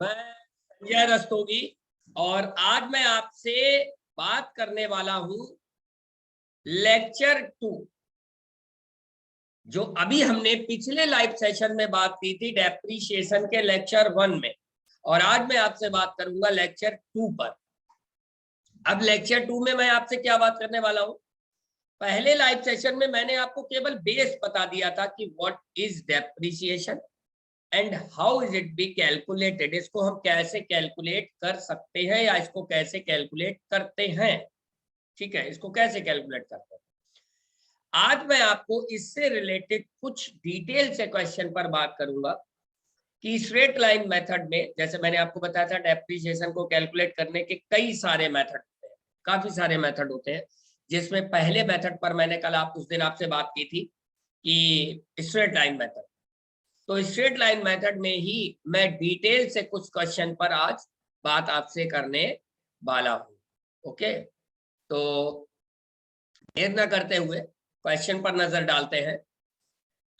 मैं संजय रस्तोगी और आज मैं आपसे बात करने वाला हूं लेक्चर 2, जो अभी हमने पिछले लाइव सेशन में बात की थी डेप्रीशिएशन के लेक्चर 1 में, और आज मैं आपसे बात करूंगा लेक्चर 2 पर। अब लेक्चर 2 में मैं आपसे क्या बात करने वाला हूं। पहले लाइव सेशन में मैंने आपको केवल बेस बता दिया था कि what is depreciation and how is it be calculated. इसको हम कैसे कैलकुलेट कर सकते हैं या इसको कैसे कैलकुलेट करते हैं। ठीक है, इसको कैसे कैलकुलेट करते हैं। आज मैं आपको इससे रिलेटेड कुछ डिटेल से क्वेश्चन पर बात करूंगा कि स्ट्रेट लाइन मेथड में, जैसे मैंने आपको बताया था, डेप्रीशिएशन को कैलकुलेट करने के कई सारे मेथड होते हैं, काफी सारे मेथड होते हैं, जिसमें पहले मेथड पर मैंने कल उस दिन आपसे बात की थी कि स्ट्रेट लाइन मेथड। तो स्ट्रेट लाइन मेथड में ही मैं डिटेल से कुछ क्वेश्चन पर आज बात आपसे करने वाला हूं। ओके, तो देर न करते हुए क्वेश्चन पर नजर डालते हैं।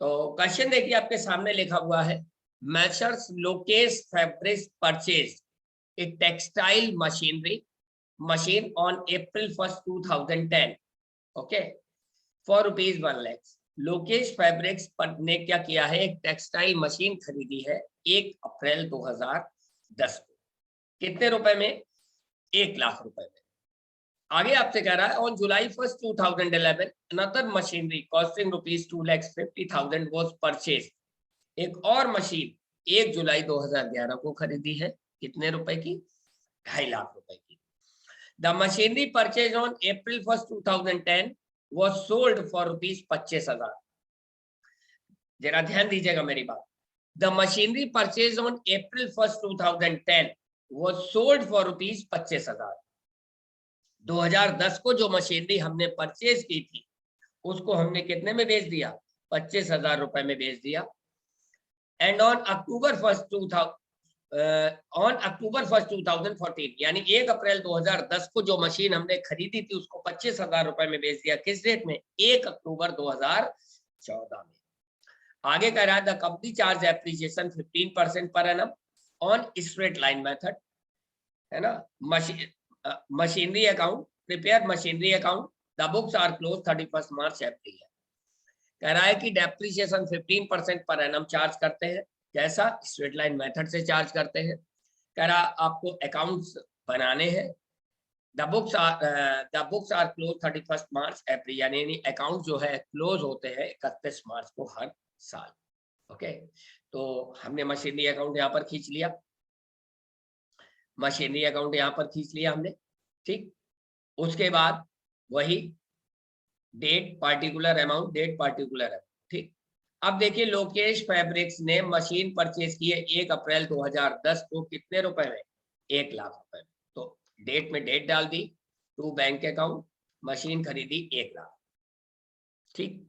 तो क्वेश्चन देखिए, आपके सामने लिखा हुआ है, messrs Lokesh fabrics purchase a textile machine on April 1st 2010, okay, for ₹1 lakh. Lokesh Fabrics ने क्या किया है, एक टेक्सटाइल मशीन खरीदी है 1 अप्रैल 2010 को। कितने रुपए में? 1 लाख रुपए में। आगे आपसे कह रहा है, on July 1st 2011 another machinery costing ₹2,50,000 was purchase. एक और मशीन 1 जुलाई 2011 को खरीदी है। कितने रुपए की? 2.5 लाख रुपए की। The machinery purchase on April 1st 2010 was sold for ₹25,000। जरा ध्यान दीजिएगा मेरी बात। The machinery purchase on April 1st 2010 was sold for ₹25,000। 2010 को जो मशीनरी हमने परचेज की थी उसको हमने कितने में बेच दिया? 25,000 रुपए में बेच दिया। एंड ऑन October 1st 2014, यानी 1 अप्रैल 2010 को जो मशीन हमने खरीदी थी उसको 25,000 रुपए में बेच दिया। किस डेट में? 1 अक्टूबर 2014 में। आगे कह रहा है, द कंपनी चार्ज एप्रिसिएशन 15% पर annum on straight line method, है ना। Machinery account, prepare machinery account, the books are close 31 March every year. कह रहा है कि डेप्रिसिएशन 15% पर एनम चार्ज करते हैं। कैसा? स्ट्रेट लाइन मेथड से चार्ज करते हैं। कह रहा आपको अकाउंट्स बनाने हैं। The books are close 31 March every, यानी अकाउंट जो है क्लोज होते हैं 31 मार्च को हर साल। ओके, तो हमने मशीनरी अकाउंट यहाँ पर खींच लिया, मशीनरी अकाउंट यहाँ पर खींच लिया हमने। ठीक, उसके बाद वही date particular amount, date particular amount. ठीक, अब देखिए, लोकेश फैब्रिक्स ने मशीन परचेज की है 1 अप्रैल 2010 को। कितने रुपए में? 1 लाख रुपए में। तो डेट में डेट डाल दी, टू बैंक अकाउंट, मशीन खरीदी 1 लाख। ठीक,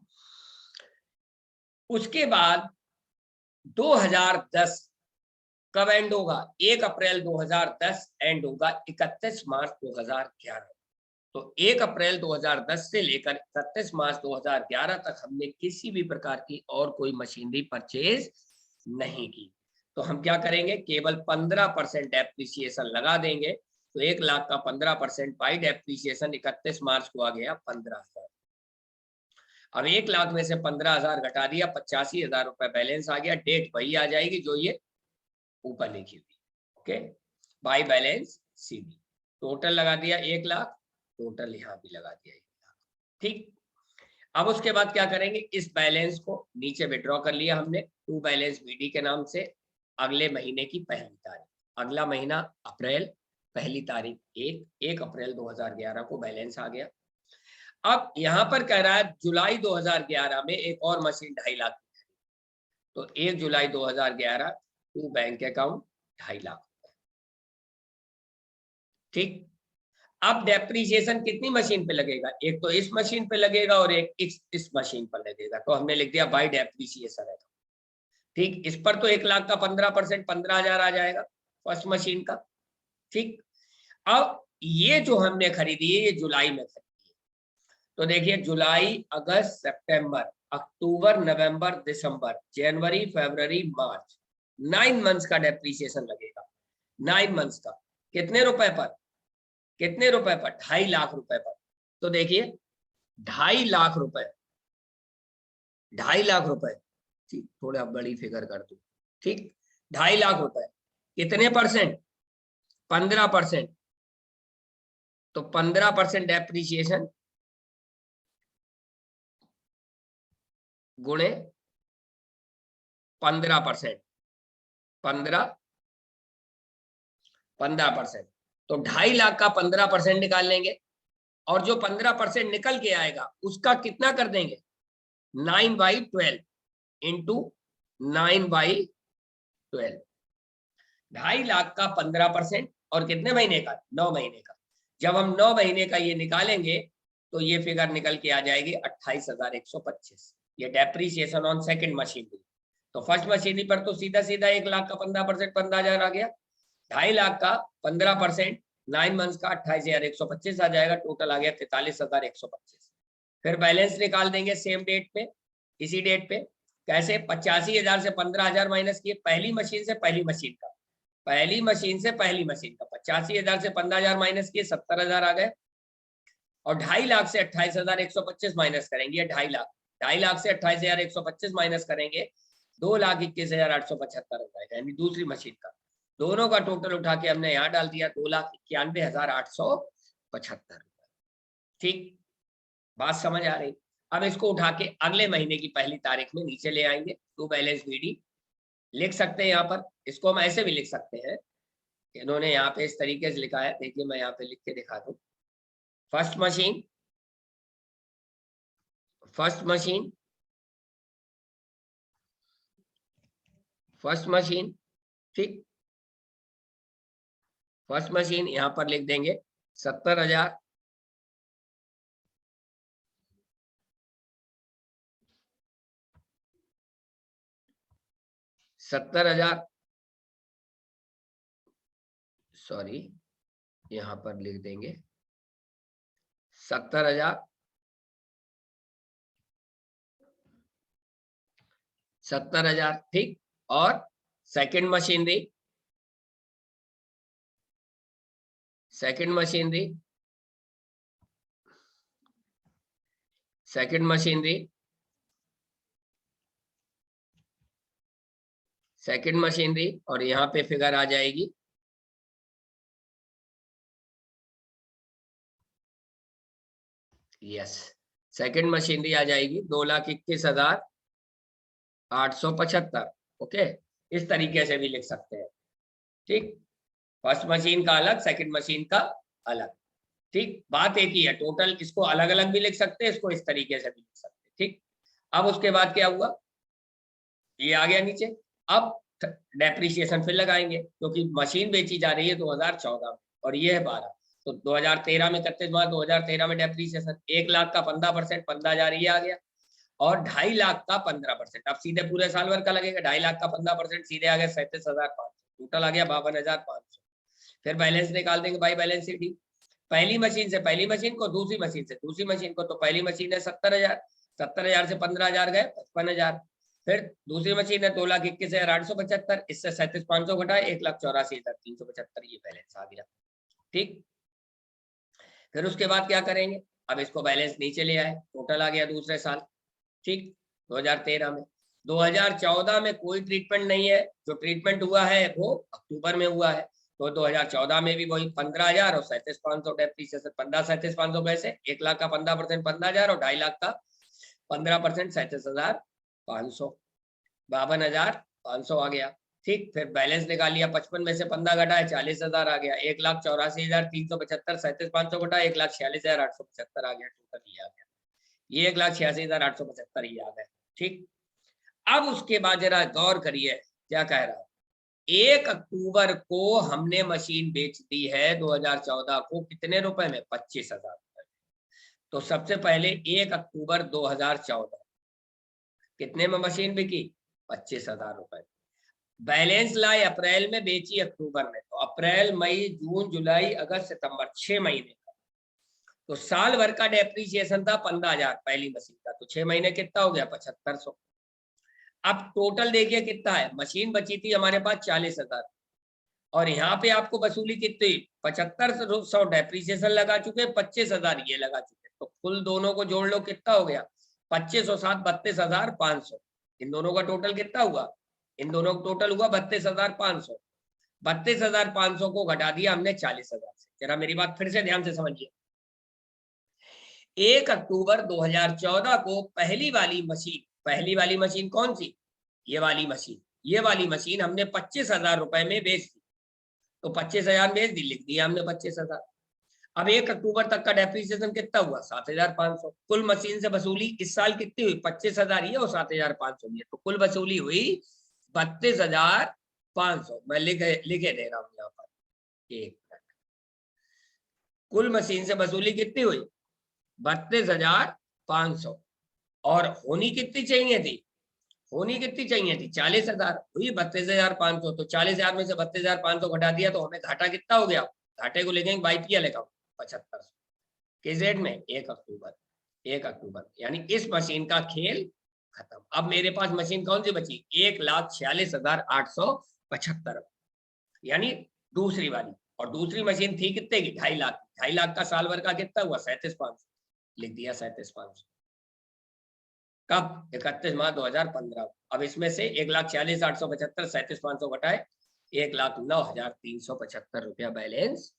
उसके बाद 2010 कब एंड होगा? 1 अप्रैल 2010 एंड होगा 31 मार्च 2011। तो 1 अप्रैल 2010 से लेकर 31 मार्च 2011 तक हमने किसी भी प्रकार की और कोई मशीनरी परचेज नहीं की। तो हम क्या करेंगे? केवल 15% डेप्रिसिएशन लगा देंगे। तो 1 लाख का 15% बाई डेप्रिसिएशन 31 मार्च को आ गया 15,000। अब 1 लाख में से 15,000 घटा दिया, 85,000 रुपए बैलेंस आ गया। डेट वही आ जाएगी जो ये ऊपर लिखी हुई। Okay, by balance Sidhi total लगा दिया 1 लाख, टोटल यहाँ भी लगा दिया 1 लाख। ठीक, अब उसके बाद क्या करेंगे? इस बैलेंस को नीचे विड्रॉ कर लिया हमने टू बैलेंस बीडी के नाम से। अगले महीने की पहली तारीख, अगला महीना अप्रैल, पहली तारीख 1 अप्रैल 2011 को बैलेंस आ गया। अब यहाँ पर कह रहा है जुलाई 2011 में एक और मशीन 2.5 लाख की खरीदी। तो 1 जुलाई 2011 टू बैंक अकाउंट 2.5 लाख। ठीक, अब डेप्रिसिएशन कितनी मशीन पे लगेगा? एक तो इस मशीन पे लगेगा और एक इस मशीन पर लगेगा। तो हमने लिख दिया बाय डेप्रिसिएशन है। ठीक, इस पर तो 1 लाख का 15% 15,000 आ जाएगा फर्स्ट मशीन का। ठीक, अब ये जो हमने खरीदी है ये जुलाई में खरीदी है। तो देखिए, जुलाई, अगस्त, सितंबर, अक्टूबर, नवंबर, दिसंबर, जनवरी, फरवरी, मार्च, 9 मंथ्स का डेप्रिसिएशन लगेगा। 9 मंथ्स का कितने रुपए पर, कितने रुपए पर, 2.5 लाख रुपए पर। तो देखिए 2.5 लाख रुपए, 2.5 लाख रुपए, ठीक, थोड़ा बड़ी फिगर कर दूं, ठीक, 2.5 लाख रुपए कितने परसेंट, 15%। तो 15% डेप्रीशिएशन गुणे 15%, 15%, तो 2.5 लाख का 15% निकाल लेंगे, और जो 15% निकल के आएगा उसका कितना कर देंगे, 9/12 इंटू 9/12, 2.5 लाख का 15% और कितने महीने का, 9 महीने का। जब हम 9 महीने का ये निकालेंगे तो ये फिगर निकल के आ जाएगी 28,125। ये डेप्रीशिएशन ऑन सेकंड मशीनरी। तो फर्स्ट मशीनरी पर तो सीधा सीधा 1 लाख का 15% 15,000 आ गया, 2.5 लाख का 15% 9 मंथ्स का 28,125 आ जाएगा, टोटल आ गया 43,125। फिर बैलेंस निकाल देंगे सेम डेट पे, इसी डेट पे। कैसे, 85,000 से 15,000 माइनस किए, पहली मशीन से पहली मशीन का, पहली मशीन से पहली मशीन का 85,000 से 15,000 माइनस किए, 70,000 आ गए। और 2.5 लाख से 28,125 माइनस करेंगे, 2.5 लाख, 2.5 लाख से 28,125 माइनस करेंगे, 2,21,875 हो जाएगा, यानी दूसरी मशीन का। दोनों का टोटल उठा के हमने यहाँ डाल दिया, 2,91,875। ठीक, बात समझ आ रही। अब इसको उठा के अगले महीने की पहली तारीख में नीचे ले आएंगे, टू बैलेंस बीडी लिख सकते हैं। यहाँ पर इसको हम ऐसे भी लिख सकते हैं, इन्होंने यहाँ पे इस तरीके से लिखा है, देखिए मैं यहाँ पे लिख के दिखा दूं। First machine, first machine, first machine, ठीक, फर्स्ट मशीन यहां पर लिख देंगे 70,000, 70,000, सॉरी यहां पर लिख देंगे 70,000, 70,000, ठीक। और second machinery, second machinery, second machinery, second machinery, और यहां पे फिगर आ जाएगी यस, सेकंड मशीनरी आ जाएगी 2,21,875। ओके, इस तरीके से भी लिख सकते हैं, ठीक। फर्स्ट मशीन का अलग, सेकंड मशीन का अलग, ठीक, बात एक ही है। टोटल इसको अलग अलग भी लिख सकते हैं, इसको इस तरीके से भी लिख सकते हैं, ठीक। अब उसके बाद क्या हुआ, ये आ गया नीचे। अब डेप्रीशिएशन फिर लगाएंगे, क्योंकि मशीन बेची जा रही है 2014 में और ये है 12, तो 2013 में 2013 में डेप्रीशिएशन 1 लाख का 15%, 15,000 ये आ गया, और 2.5 लाख का 15%। अब सीधे पूरे साल भर का लगेगा, 2.5 लाख का 15% सीधे आ गया 37,500, टोटल आ गया 52,500। फिर बैलेंस निकाल देंगे बाई बैलेंस शीट। पहली मशीन से पहली मशीन को, दूसरी मशीन से दूसरी मशीन को। तो पहली मशीन है 70,000, 70,000 से 15,000 गए 55,000। फिर दूसरी मशीन है 2,21,875, इससे 37,500 घटाए 1,84,375, ये बैलेंस आ गया, ठीक। फिर उसके बाद क्या करेंगे, अब इसको बैलेंस नीचे ले आए, टोटल आ गया दूसरे साल, ठीक, 2013 में। 2014 में कोई ट्रीटमेंट नहीं है, जो ट्रीटमेंट हुआ है वो अक्टूबर में हुआ है। तो 2014 में भी वही 15,000 और 37,500 डेप्रीशिएशन, 15,37,500 कैसे, 1 लाख का 15% 15,000 और 2.5 लाख का 15% 37,500, 52,500 आ गया, ठीक। फिर बैलेंस निकाल लिया, 55 में से 15 घटाए 40,000 आ गया, 1,84,375, 37,500 घटा 1,46,875 आ गया, टोटल ये आ गया, ये 1,86,875 ये आ गया, ठीक। अब उसके बाद जरा गौर करिए क्या कह रहा है। 1 अक्टूबर को हमने मशीन बेच दी है 2014 को, कितने रुपए में, 25,000 रुपए। तो सबसे पहले 1 अक्टूबर 2014 कितने में मशीन बिकी, 25,000 रुपए। बैलेंस लाई अप्रैल में, बेची अक्टूबर में, तो अप्रैल मई जून जुलाई अगस्त सितंबर 6 महीने का। तो साल भर का डेप्रीशिएशन था 15,000 पहली मशीन का, तो 6 महीने कितना हो गया, 7,500। अब टोटल देखिए कितना है, मशीन बची थी हमारे पास 40,000, और यहाँ पे आपको वसूली कितनी 7500 डेप्रीसिएशन लगा चुके, 25,000 ये लगा चुके, तो कुल दोनों को जोड़ लो कितना हो गया 25 और 7 32,500। इन दोनों का टोटल कितना हुआ, इन दोनों का टोटल हुआ 32,500। 32,500 को घटा दिया हमने 40,000 से। जरा मेरी बात फिर से ध्यान से समझिए। 1 अक्टूबर 2014 को पहली वाली मशीन कौन सी, ये वाली मशीन हमने 25,000 रुपए में बेच दी, तो 25,000 बेच दी, लिख दिया हमने 25,000। अब 1 अक्टूबर तक का डेप्रीसिएशन कितना हुआ 7,500। कुल मशीन से वसूली इस साल कितनी हुई 25,000 ये और 7,500 ये, तो कुल वसूली हुई 32,500। मैं लिखे दे रहा हूं यहाँ पर, एक कुल मशीन से वसूली कितनी हुई 32,500 और होनी कितनी चाहिए थी 40,000 हुई 32,500। तो 40,000 में से 32,500 घटा दिया तो हमें घाटा कितना हो गया, घाटे को लिखेंगे YPL अकाउंट 7500 किस डेट में 1 अक्टूबर यानी इस मशीन का खेल खत्म। अब मेरे पास मशीन कौन सी बची 1,46,875 यानी दूसरी वाली, और दूसरी मशीन थी कितने की 2.5 लाख। 2.5 लाख का साल भर का कितना हुआ 37,500, लिख दिया 37,500। कब 31 मार्च 2015। अब इसमें से 1,46,875 37,500 घटाए 1,09,375 रुपया बैलेंस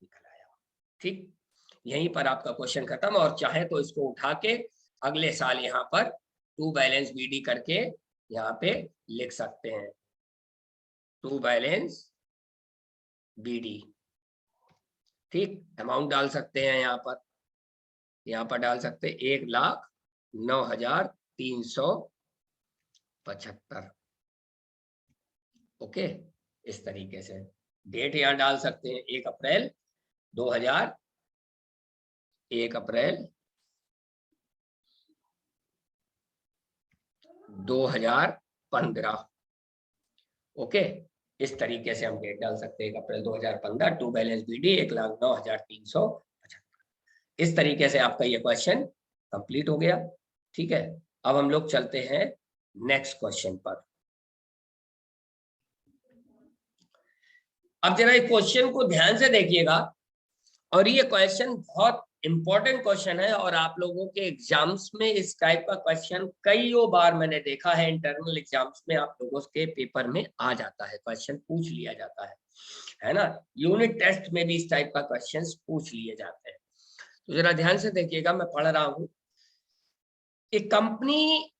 निकल आया। ठीक, यहीं पर आपका क्वेश्चन खत्म। और चाहे तो इसको उठा के अगले साल यहाँ पर टू बैलेंस BD करके यहाँ पे लिख सकते हैं, टू बैलेंस BD। ठीक, अमाउंट डाल सकते हैं यहाँ पर डाल सकते हैं 1,09,375। ओके, इस तरीके से डेट यहाँ डाल सकते हैं 1 अप्रैल 2015। ओके, इस तरीके से हम डेट डाल सकते हैं 1 अप्रैल 2015 टू बैलेंस BD 1,09,375। इस तरीके से आपका ये क्वेश्चन कंप्लीट हो गया। ठीक है, अब हम लोग चलते हैं नेक्स्ट क्वेश्चन पर। अब जरा इस क्वेश्चन को ध्यान से देखिएगा, और ये क्वेश्चन बहुत इंपॉर्टेंट क्वेश्चन है और आप लोगों के एग्जाम्स में इस टाइप का क्वेश्चन कईयों बार मैंने देखा है। इंटरनल एग्जाम्स में आप लोगों के पेपर में आ जाता है, क्वेश्चन पूछ लिया जाता है ना। यूनिट टेस्ट में भी इस टाइप का क्वेश्चन पूछ लिए जाते हैं। तो जरा ध्यान से देखिएगा, मैं पढ़ रहा हूं। एक कंपनी,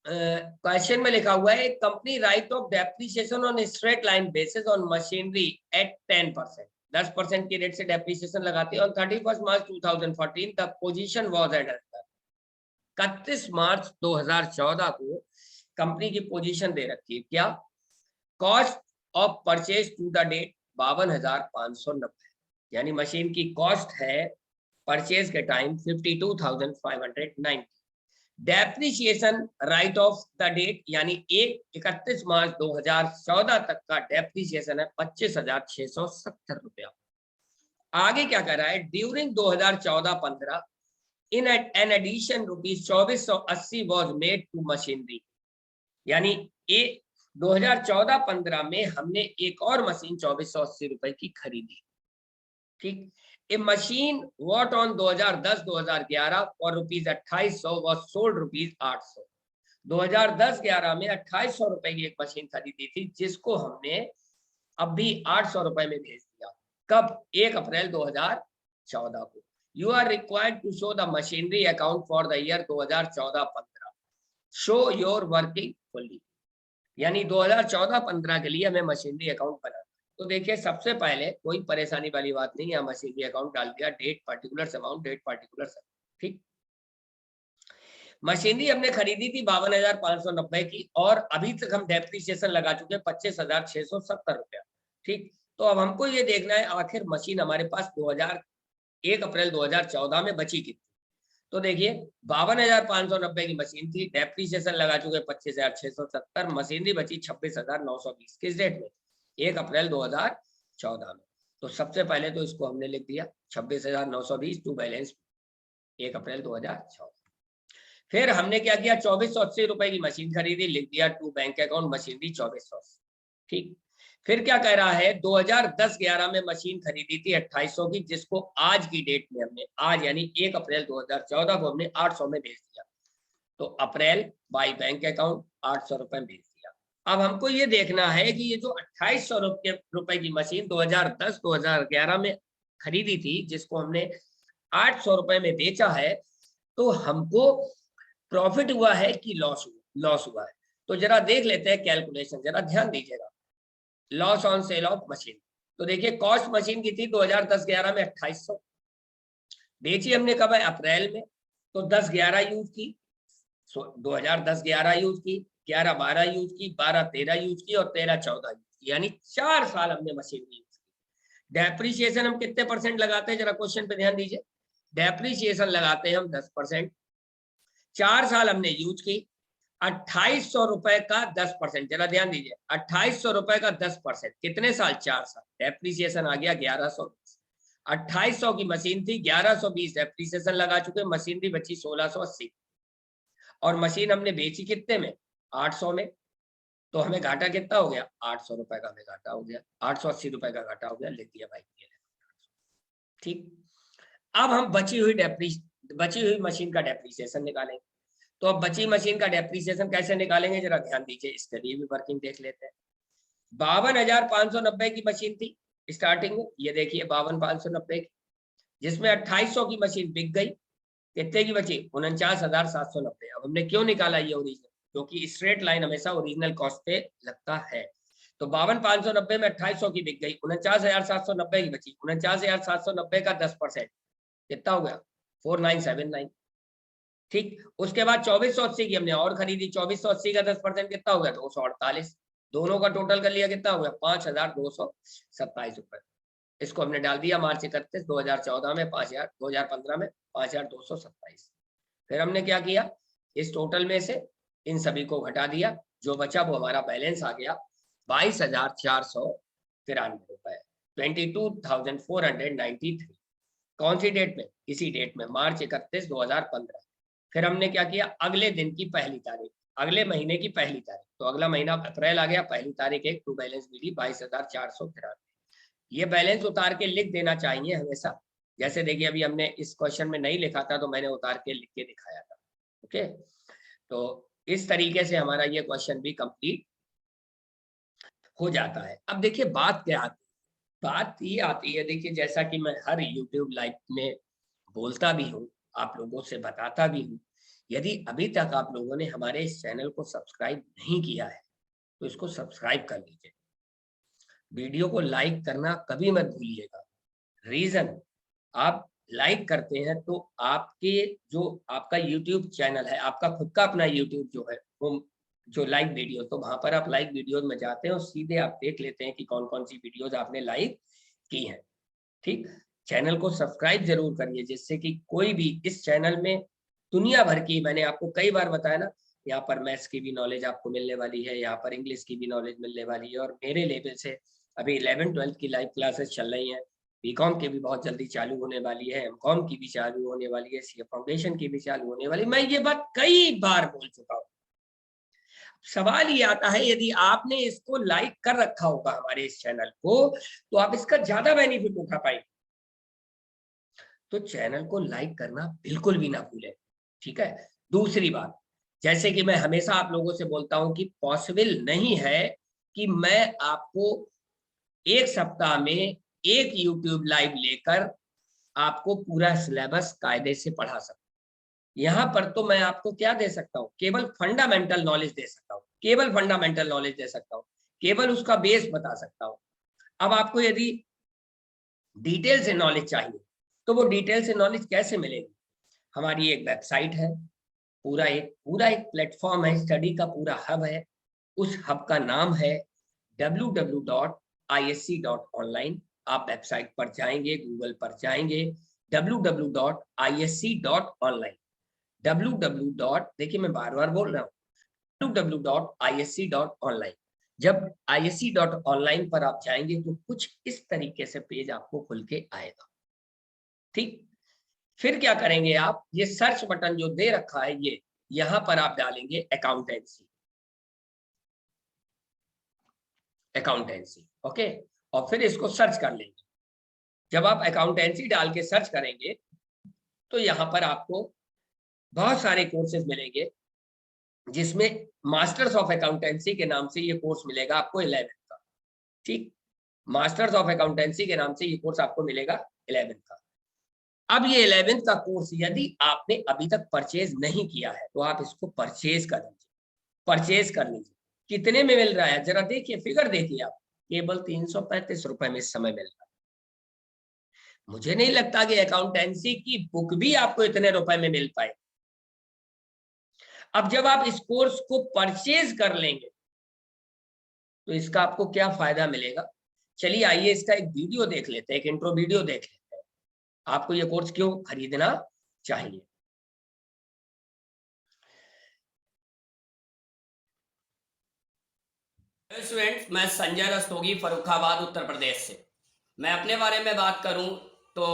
क्वेश्चन में लिखा हुआ है, company write off depreciation on straight line basis on machinery at 10%, 10% की रेट से डेप्रिसिएशन लगाती है। On 31 March 2014 the position was at 31 March 2014 को कंपनी की पोजीशन दे रखी है क्या, cost of purchase to the date 52,590, यानी मशीन की कॉस्ट है परचेज के time 52,590। Depreciation write off the date यानी 31 मार्च 2014 तक का डेप्रिसिएशन है 25,670 रुपया। आगे क्या कर रहा है, during 2014-15 in an addition ₹2480 was made to machinery, यानी 2014-15 में हमने एक और मशीन 2480 रुपए की खरीदी। ठीक, a machine bought on 2010-2011 for ₹2800 was sold ₹800। 2010-11 में 2800 रुपए की एक मशीन खरीदी थी जिसको हमने अभी 800 रुपए में भेज दिया। कब 1 अप्रैल 2014 को। You are required to show the machinery account for the year 2014-15, show your working fully, यानी 2014-15 के लिए हमें मशीनरी अकाउंट बनाना। तो देखिए, सबसे पहले कोई परेशानी वाली बात नहीं है, मशीनरी अकाउंट डाल दिया, date particular amount, date particular. ठीक, मशीनरी हमने खरीदी थी 52,590 की और अभी तक हम डेप्रिसिएशन लगा चुके 25,670 रुपया। ठीक, तो अब हमको ये देखना है आखिर मशीन हमारे पास 1 अप्रैल 2014 में बची कितनी। तो देखिए 52,590 की मशीन थी, डेप्रिसिएशन लगा चुके 25,670, मशीनरी बची 26,920 किस डेट में 1 अप्रैल 2014 में। तो सबसे पहले तो इसको हमने लिख दिया 26,920 टू बैलेंस 1 अप्रैल 2014। फिर हमने क्या किया 2480 रुपए की मशीन खरीदी, लिख दिया टू बैंक अकाउंट मशीनरी 2480। ठीक, फिर क्या कह रहा है, 2010-11 में मशीन खरीदी थी 2800 की, जिसको आज की डेट में हमने, आज यानी 1 अप्रैल 2014 को हमने 800 में बेच दिया। तो अप्रैल बाई बैंक अकाउंट 800 रुपए बेच दिया। अब हमको ये देखना है कि ये जो 2800 रुपए की मशीन 2010-2011 में खरीदी थी, जिसको हमने 800 रुपए में बेचा है, तो हमको प्रॉफिट हुआ है कि लॉस हुआ है। तो जरा देख लेते हैं कैलकुलेशन, जरा ध्यान दीजिएगा। Loss on sale of machine, तो देखिए कॉस्ट मशीन की थी 2010-11 में 2800, बेची हमने कब है, अप्रैल में, तो 10-11 यूज की, 2010-11 यूज की, 11-12 यूज की, 12-13 यूज की और 13-14 यूज की, यानी 4 साल हमने मशीन यूज की। डेप्रीशिएशन हम कितने परसेंट लगाते हैं, जरा क्वेश्चन पे ध्यान दीजिए। डेप्रीशिएशन लगाते हैं हम 10%। 4 साल हमने यूज की, 2800 रुपए का 10%, जरा ध्यान दीजिए, 2800 रुपए का 10%, कितने साल, 4 साल। डेप्रीशिएशन आ गया 1120। 2800 की मशीन थी, 1120 डेप्रीशिएशन लगा चुके, मशीन भी बची 1680, और मशीन हमने बेची कितने में, 800 में। तो हमें घाटा कितना हो गया, 800 रुपए का हमें घाटा हो गया, 880 रुपए का घाटा हो गया, लिख दिया भाई। ठीक, अब हम बची हुई मशीन का डेप्रीशिएशन निकालेंगे। तो अब बची मशीन का डेप्रीशिएशन कैसे निकालेंगे, जरा ध्यान दीजिए, इसके लिए भी वर्किंग देख लेते हैं। 52,590 की मशीन थी स्टार्टिंग में, ये देखिए 52,590 की, जिसमें 2800 की मशीन बिक गई, कितने की बची, 49,790। अब हमने क्यों निकाला ये ओरिजिनल, क्योंकि स्ट्रेट लाइन हमेशा ओरिजिनल कॉस्ट पे लगता है। तो 52,590 में 2800 की बिक गई, 49,790 की बची, 49,790 का 10% कितना हो गया, 4979। ठीक, उसके बाद 2480 की हमने और खरीदी, 2480 का 10% कितना हो गया, 248। दोनों का टोटल कर लिया, कितना हो गया, 5,227 रुपए। इसको हमने डाल दिया मार्च 31 2014 में 5,000, 2015 में 5,227। फिर हमने क्या किया, इस टोटल में से इन सभी को घटा दिया, जो बचा वो हमारा बैलेंस आ गया 22,493 रुपए, 22,493। कौन सी डेट में, इसी डेट में, मार्च 31 2015। फिर हमने क्या किया, अगले दिन की पहली तारीख, अगले महीने की पहली तारीख, तो अगला महीना अप्रैल आ गया, पहली तारीख एक टू बैलेंस मिली 22,493। ये बैलेंस उतार के लिख देना चाहिए हमेशा। जैसे देखिए अभी हमने इस क्वेश्चन में नहीं लिखा था, तो मैंने उतार के लिख के दिखाया था। ओके, तो इस तरीके से हमारा ये क्वेश्चन भी कंप्लीट हो जाता है। अब देखिए बात क्या आती है, बात ये आती है, देखिए जैसा कि मैं हर यूट्यूब लाइव में बोलता भी हूँ, आप लोगों से बताता भी हूँ, यदि अभी तक आप लोगों ने हमारे इस चैनल को सब्सक्राइब नहीं किया है, तो इसको सब्सक्राइब कर लीजिए। वीडियो को लाइक करना कभी मत भूलिएगा। रीजन, आप लाइक करते हैं तो आपके जो आपका यूट्यूब चैनल है, आपका खुद का अपना यूट्यूब जो है, वो जो लाइक वीडियो, तो वहां पर आप लाइक वीडियोज में जाते हैं और सीधे आप देख लेते हैं कि कौन कौन सी वीडियोज आपने लाइक की हैं। ठीक, चैनल को सब्सक्राइब जरूर करिए, जिससे कि कोई भी इस चैनल में दुनिया भर की, मैंने आपको कई बार बताया ना, यहाँ पर मैथ्स की भी नॉलेज आपको मिलने वाली है, यहाँ पर इंग्लिश की भी नॉलेज मिलने वाली है, और मेरे लेवल से अभी 11-12 की लाइव क्लासेस चल रही हैं, बीकॉम की भी बहुत जल्दी चालू होने वाली है, एमकॉम की भी चालू होने वाली है, सीए फाउंडेशन की भी चालू होने वाली है। मैं ये बात कई बार बोल चुका हूँ। सवाल ये आता है, यदि आपने इसको लाइक कर रखा होगा हमारे इस चैनल को, तो आप इसका ज्यादा बेनिफिट उठा पाएंगे। तो चैनल को लाइक करना बिल्कुल भी ना भूलें। ठीक है, दूसरी बात, जैसे कि मैं हमेशा आप लोगों से बोलता हूं कि पॉसिबल नहीं है कि मैं आपको एक सप्ताह में एक यूट्यूब लाइव लेकर आपको पूरा सिलेबस कायदे से पढ़ा सकता हूं। यहां पर तो मैं आपको क्या दे सकता हूं, केवल फंडामेंटल नॉलेज दे सकता हूं, केवल फंडामेंटल नॉलेज दे सकता हूं, केवल उसका बेस बता सकता हूं। अब आपको यदि डिटेल से नॉलेज चाहिए, तो वो डिटेल से नॉलेज कैसे मिलेगी, हमारी एक वेबसाइट है, पूरा एक प्लेटफॉर्म है, स्टडी का पूरा हब है। उस हब का नाम है www.isc.online। आप वेबसाइट पर जाएंगे, गूगल पर जाएंगे, www.isc.online, देखिए मैं बार बार बोल रहा हूँ, www.isc.online। जब isc.online पर आप जाएंगे तो कुछ इस तरीके से पेज आपको खुल के आएगा। ठीक, फिर क्या करेंगे आप, ये सर्च बटन जो दे रखा है, ये यहां पर आप डालेंगे अकाउंटेंसी। Accountancy, okay. और फिर इसको सर्च कर लेंगे। जब आप अकाउंटेंसी डाल के सर्च करेंगे तो यहाँ पर आपको बहुत सारे कोर्सेज मिलेंगे, जिसमें मास्टर्स ऑफ अकाउंटेंसी के नाम से ये कोर्स मिलेगा आपको 11th का। ठीक, मास्टर्स ऑफ अकाउंटेंसी के नाम से ये कोर्स आपको मिलेगा 11th का। अब ये 11th का कोर्स यदि आपने अभी तक परचेज नहीं किया है तो आप इसको परचेज कर लीजिए, परचेज कर लीजिए। कितने में मिल रहा है जरा देखिए, फिगर देखिए आप, केवल 335 रुपए में इस समय मिल रहा है। मुझे नहीं लगता कि अकाउंटेंसी की बुक भी आपको इतने रुपए में मिल पाए। अब जब आप इस कोर्स को परचेज कर लेंगे तो इसका आपको क्या फायदा मिलेगा, चलिए आइए इसका एक वीडियो देख लेते हैं, एक इंट्रो वीडियो देख लेते हैं, आपको ये कोर्स क्यों खरीदना चाहिए। स्टूडेंट्स, मैं संजय रस्तोगी, फर्रुखाबाद, उत्तर प्रदेश से। मैं अपने बारे में बात करूं तो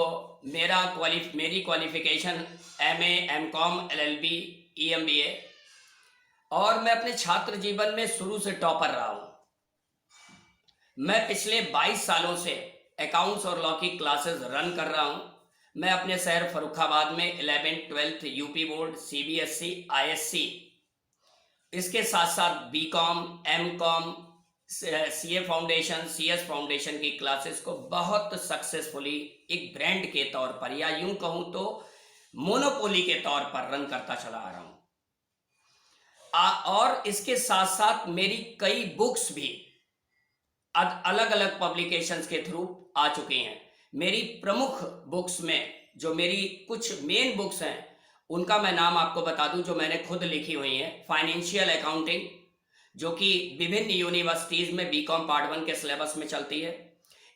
मेरी qualification MA, MCOM, LLB, EMBA, और मैं अपने छात्र जीवन में शुरू से टॉपर रहा हूं। मैं पिछले 22 सालों से अकाउंट्स और लॉ की क्लासेस रन कर रहा हूं। मैं अपने शहर फर्रुखाबाद में 11th 12th UP board, CBSE, ISC, इसके साथ साथ BCom, MCom, CA foundation, CS foundation की क्लासेस को बहुत सक्सेसफुली एक ब्रांड के तौर पर, या यूं कहूं तो मोनोपोली के तौर पर रन करता चला आ रहा हूं। और इसके साथ साथ मेरी कई बुक्स भी अलग अलग पब्लिकेशंस के थ्रू आ चुकी हैं। मेरी प्रमुख बुक्स में जो मेरी कुछ मेन बुक्स हैं उनका मैं नाम आपको बता दूं, जो मैंने खुद लिखी हुई हैं। फाइनेंशियल अकाउंटिंग, जो कि विभिन्न यूनिवर्सिटीज में BCom पार्ट 1 के सिलेबस में चलती है।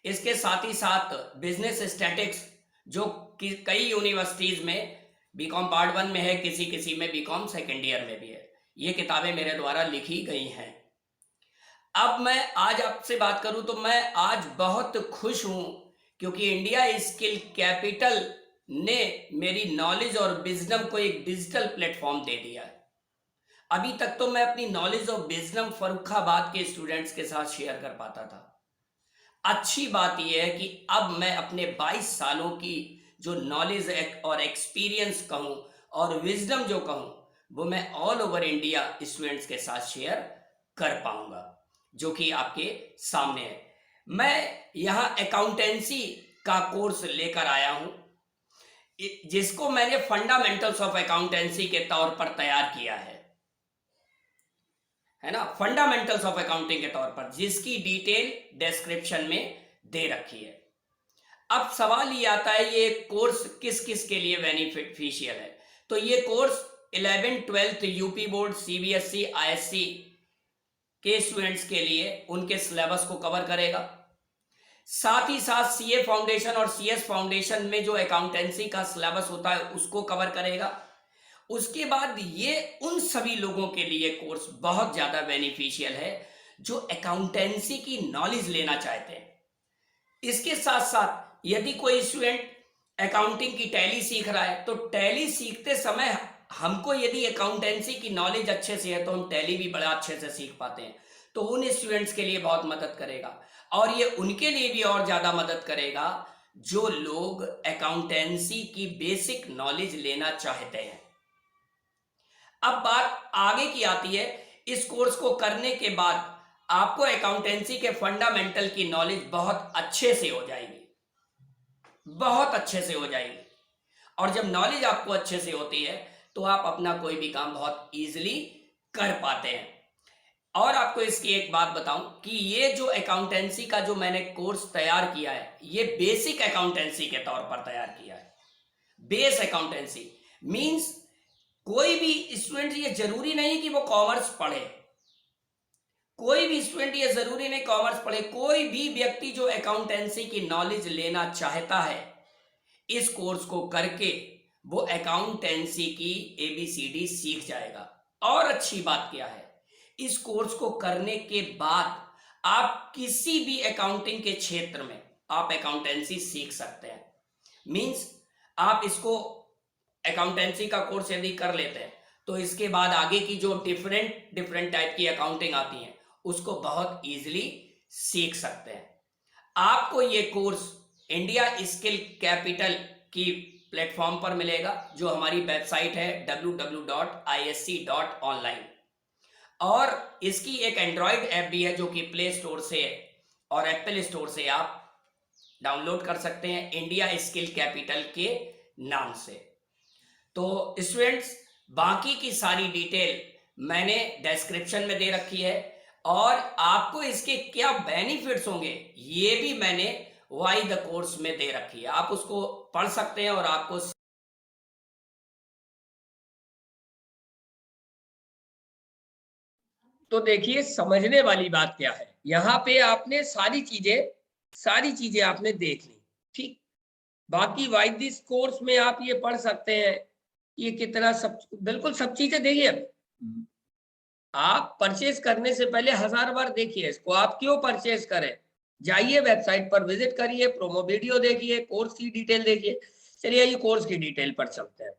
इसके साथ ही साथ बिजनेस स्टैटिक्स, जो कि कई यूनिवर्सिटीज में BCom पार्ट 1 में है, किसी किसी में BCom सेकेंड ईयर में भी है। ये किताबें मेरे द्वारा लिखी गई हैं। अब मैं आज आपसे बात करूं तो मैं आज बहुत खुश हूं, क्योंकि इंडिया स्किल कैपिटल ने मेरी नॉलेज और विजडम को एक डिजिटल प्लेटफॉर्म दे दिया है। अभी तक तो मैं अपनी नॉलेज और विजडम फर्रुखाबाद के स्टूडेंट्स के साथ शेयर कर पाता था। अच्छी बात यह है कि अब मैं अपने 22 सालों की जो नॉलेज और एक्सपीरियंस कहूं और विजडम जो कहूं, वो मैं ऑल ओवर इंडिया स्टूडेंट्स के साथ शेयर कर पाऊंगा, जो कि आपके सामने है। मैं यहां अकाउंटेंसी का कोर्स लेकर आया हूं, जिसको मैंने फंडामेंटल्स ऑफ अकाउंटेंसी के तौर पर तैयार किया है ना, फंडामेंटल्स ऑफ अकाउंटिंग के तौर पर, जिसकी डिटेल डिस्क्रिप्शन में दे रखी है। अब सवाल ये आता है, ये कोर्स किस किस के लिए बेनिफिशियल है। तो ये course 11th 12th UP board, CBSE, ISC के स्टूडेंट्स के लिए उनके सिलेबस को कवर करेगा। साथ ही साथ CA फाउंडेशन और CS फाउंडेशन में जो अकाउंटेंसी का सिलेबस होता है उसको कवर करेगा। उसके बाद ये उन सभी लोगों के लिए कोर्स बहुत ज्यादा बेनिफिशियल है जो अकाउंटेंसी की नॉलेज लेना चाहते हैं। इसके साथ साथ यदि कोई स्टूडेंट अकाउंटिंग की टैली सीख रहा है तो टैली सीखते समय हमको यदि अकाउंटेंसी की नॉलेज अच्छे से है तो हम टैली भी बड़ा अच्छे से सीख पाते हैं। तो उन स्टूडेंट्स के लिए बहुत मदद करेगा, और ये उनके लिए भी और ज्यादा मदद करेगा जो लोग अकाउंटेंसी की बेसिक नॉलेज लेना चाहते हैं। अब बात आगे की आती है, इस कोर्स को करने के बाद आपको अकाउंटेंसी के फंडामेंटल की नॉलेज बहुत अच्छे से हो जाएगी, बहुत अच्छे से हो जाएगी। और जब नॉलेज आपको अच्छे से होती है तो आप अपना कोई भी काम बहुत इजीली कर पाते हैं। और आपको इसकी एक बात बताऊं कि ये जो अकाउंटेंसी का जो मैंने कोर्स तैयार किया है, ये बेसिक अकाउंटेंसी के तौर पर तैयार किया है। बेस अकाउंटेंसी मींस कोई भी स्टूडेंट, ये जरूरी नहीं कि वो कॉमर्स पढ़े, कोई भी स्टूडेंट ये जरूरी नहीं कॉमर्स पढ़े, कोई भी व्यक्ति जो अकाउंटेंसी की नॉलेज लेना चाहता है, इस कोर्स को करके वो अकाउंटेंसी की ABCD सीख जाएगा। और अच्छी बात क्या है, इस कोर्स को करने के बाद आप किसी भी अकाउंटिंग के क्षेत्र में आप अकाउंटेंसी सीख सकते हैं। मींस आप इसको अकाउंटेंसी का कोर्स यदि कर लेते हैं तो इसके बाद आगे की जो डिफरेंट टाइप की अकाउंटिंग आती है उसको बहुत इजीली सीख सकते हैं। आपको ये कोर्स इंडिया स्किल कैपिटल की प्लेटफॉर्म पर मिलेगा, जो हमारी वेबसाइट है www.isc.online। और इसकी एक एंड्रॉयड ऐप भी है जो कि प्ले स्टोर से और एप्पल स्टोर से आप डाउनलोड कर सकते हैं, इंडिया स्किल कैपिटल के नाम से। तो स्टूडेंट्स, बाकी की सारी डिटेल मैंने डिस्क्रिप्शन में दे रखी है, और आपको इसके क्या बेनिफिट्स होंगे ये भी मैंने वाई द कोर्स में दे रखी है। आप उसको पढ़ सकते हैं और आपको तो देखिए समझने वाली बात क्या है, यहाँ पे आपने सारी चीजें आपने देख ली, ठीक। बाकी वाइड दिस कोर्स में आप ये पढ़ सकते हैं, ये कितना सब बिल्कुल सब चीजें देखिए। आप परचेज करने से पहले 1000 बार देखिए इसको, आप क्यों परचेज करें। जाइए वेबसाइट पर विजिट करिए, प्रोमो वीडियो देखिए, कोर्स की डिटेल देखिए। चलिए ये कोर्स की डिटेल पर चलते हैं।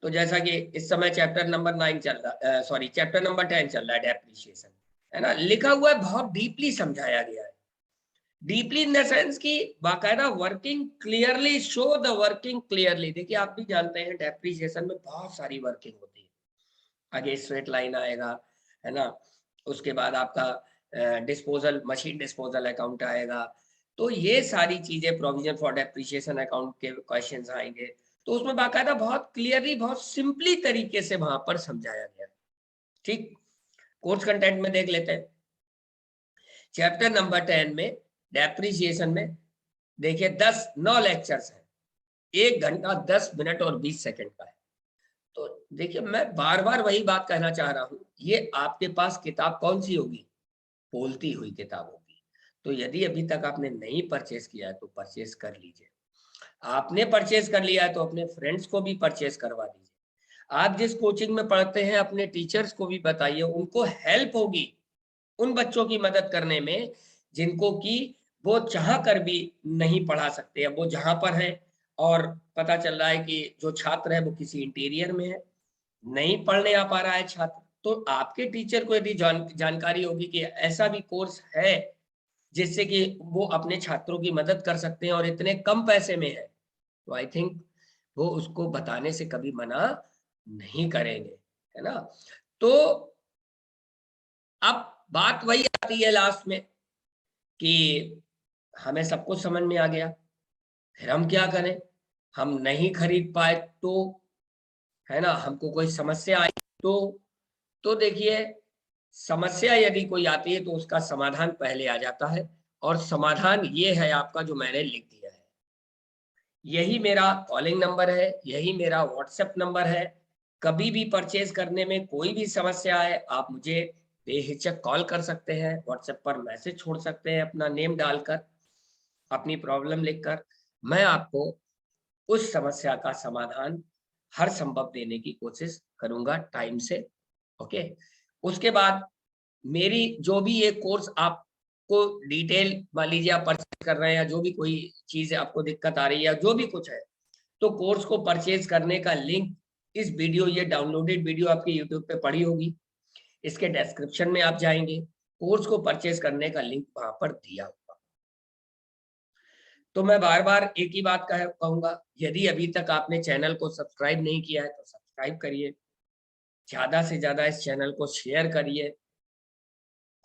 तो जैसा कि इस समय चैप्टर नंबर 9 चल रहा, सॉरी चैप्टर नंबर 10 चल रहा है, डेप्रिसिएशन, है ना। लिखा हुआ है, बहुत डीपली समझाया गया है। डीपली इन द सेंस की बाकायदा working clearly, show the working clearly. देखिए आप भी जानते हैं डेप्रिसिएशन में बहुत सारी वर्किंग होती है। आगे स्ट्रेट लाइन आएगा, है ना, उसके बाद आपका डिस्पोजल, मशीन डिस्पोजल अकाउंट आएगा। तो ये सारी चीजें प्रोविजन फॉर डेप्रिसिएशन अकाउंट के क्वेश्चंस आएंगे। तो उसमें बाकायदा बहुत क्लियरली, बहुत सिंपली तरीके से वहां पर समझाया गया। ठीक, कोर्स कंटेंट में देख लेते हैं। चैप्टर नंबर 10 में डेप्रिसिएशन में देखिए 9 लेक्चर्स हैं, 1 घंटा 10 मिनट और 20 सेकंड का है। तो देखिए मैं बार बार वही बात कहना चाह रहा हूं, ये आपके पास किताब कौन सी होगी, बोलती हुई किताब होगी। तो यदि अभी तक आपने नहीं परचेज किया है तो परचेज कर लीजिए। आपने परचेज कर लिया है तो अपने फ्रेंड्स को भी परचेज करवा दीजिए। आप जिस कोचिंग में पढ़ते हैं अपने टीचर्स को भी बताइए, उनको हेल्प होगी उन बच्चों की मदद करने में जिनको कि वो चाह कर भी नहीं पढ़ा सकते। अब वो जहां पर है और पता चल रहा है कि जो छात्र है वो किसी इंटीरियर में है, नहीं पढ़ने आ पा रहा है छात्र, तो आपके टीचर को यदि जानकारी होगी कि ऐसा भी कोर्स है जिससे कि वो अपने छात्रों की मदद कर सकते हैं और इतने कम पैसे में है, तो आई थिंक वो उसको बताने से कभी मना नहीं करेंगे, है ना। तो अब बात वही आती है लास्ट में कि हमें सब कुछ समझ में आ गया, फिर हम क्या करें, हम नहीं खरीद पाए तो, है ना, हमको कोई समस्या आई तो देखिए समस्या यदि कोई आती है तो उसका समाधान पहले आ जाता है, और समाधान ये है आपका जो मैंने लिख दिया है। यही मेरा कॉलिंग नंबर है, यही मेरा व्हाट्सएप नंबर है। कभी भी परचेज करने में कोई भी समस्या है आप मुझे बेहिचक कॉल कर सकते हैं, व्हाट्सएप पर मैसेज छोड़ सकते हैं अपना नेम डालकर, अपनी प्रॉब्लम लिखकर। मैं आपको उस समस्या का समाधान हर संभव देने की कोशिश करूंगा टाइम से। ओके, उसके बाद मेरी जो भी ये कोर्स आपको डिटेल, मान लीजिए आप परचेज कर रहे हैं या जो भी कोई चीज आपको दिक्कत आ रही है या जो भी कुछ है, तो कोर्स को परचेज करने का लिंक इस वीडियो, ये डाउनलोडेड वीडियो आपकी यूट्यूब पे पड़ी होगी, इसके डिस्क्रिप्शन में आप जाएंगे, कोर्स को परचेज करने का लिंक वहां पर दिया होगा। तो मैं बार बार एक ही बात कहूंगा, यदि अभी तक आपने चैनल को सब्सक्राइब नहीं किया है तो सब्सक्राइब करिए, ज्यादा से ज्यादा इस चैनल को शेयर करिए।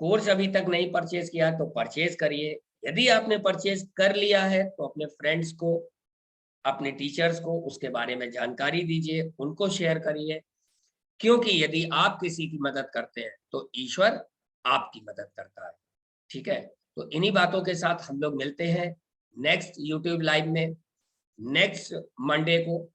कोर्स अभी तक नहीं परचेज किया है तो परचेज करिए। यदि आपने परचेज कर लिया है तो अपने फ्रेंड्स को, अपने टीचर्स को उसके बारे में जानकारी दीजिए, उनको शेयर करिए, क्योंकि यदि आप किसी की मदद करते हैं तो ईश्वर आपकी मदद करता है। ठीक है, तो इन्हीं बातों के साथ हम लोग मिलते हैं नेक्स्ट यूट्यूब लाइव में, नेक्स्ट मंडे को।